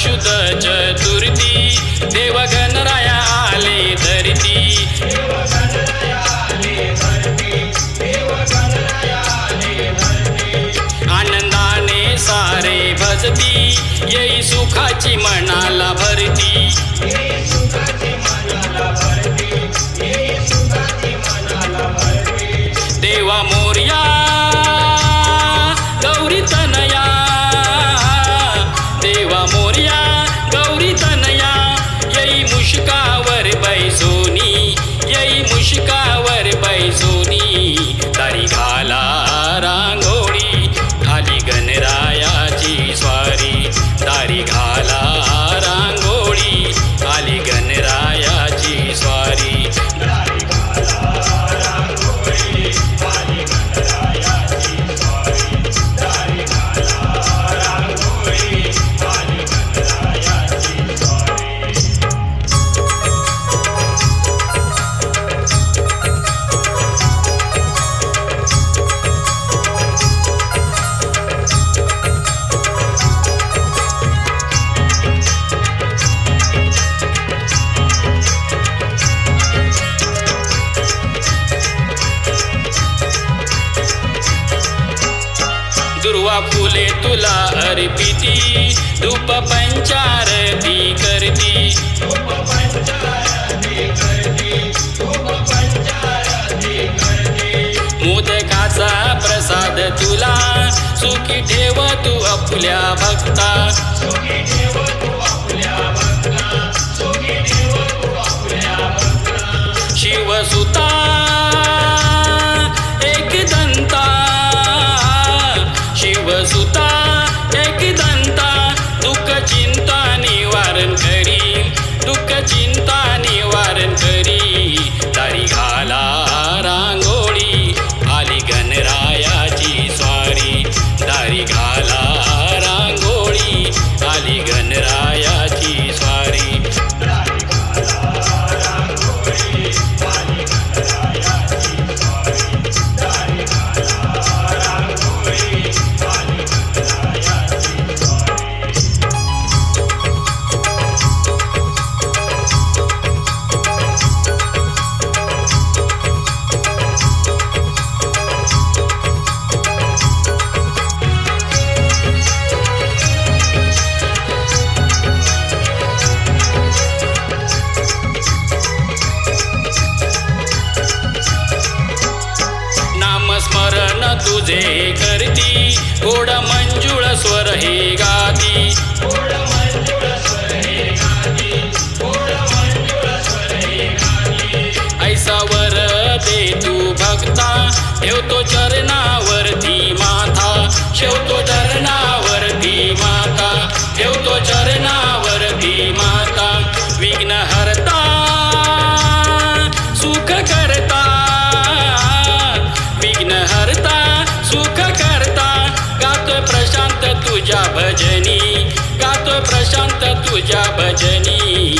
शुद्ध चतुर्थी देव गणराया आले धरती आनंदाने सारे भजती येई सुखाची मनाला भरती देवा मोरया गौरी तनया देवा मोरया गौरी तनया येई मुश्कावर बैसोनी येई मुश्कावर बैसोनी दारी घाला रांगोळी आली गणरायाची स्वारी दारी घाला रांगोळी आली गणरायाची स्वारी दुर्वा फुले तुला अर्पिती धूप पंचारती करती मोदकाचा प्रसाद तुला सुखी ठेव तू आपल्या भक्ता शिवसुता एकदंता शिवसुता एकदंता दुःख चिंता निवारण करी दुःख चिंता निवारण करी दारी घाला रांगोळी आली गणरायाची स्वारी दारी घाला रांगोळी आली गणरायाची स्वारी स्मरण तुझे करती गोड मंजुळ स्वर हे गाती ऐसा वर दे तू भक्ता ठेवतो चरणावरती माथा ठेवतो चरणावरती माता ठेवतो चरणावरती माता विघ्न हरता सुख करता विघ्न हरता सुख करता गातो प्रशांत तुझ्या भजनी गातो प्रशांत तुझ्या भजनी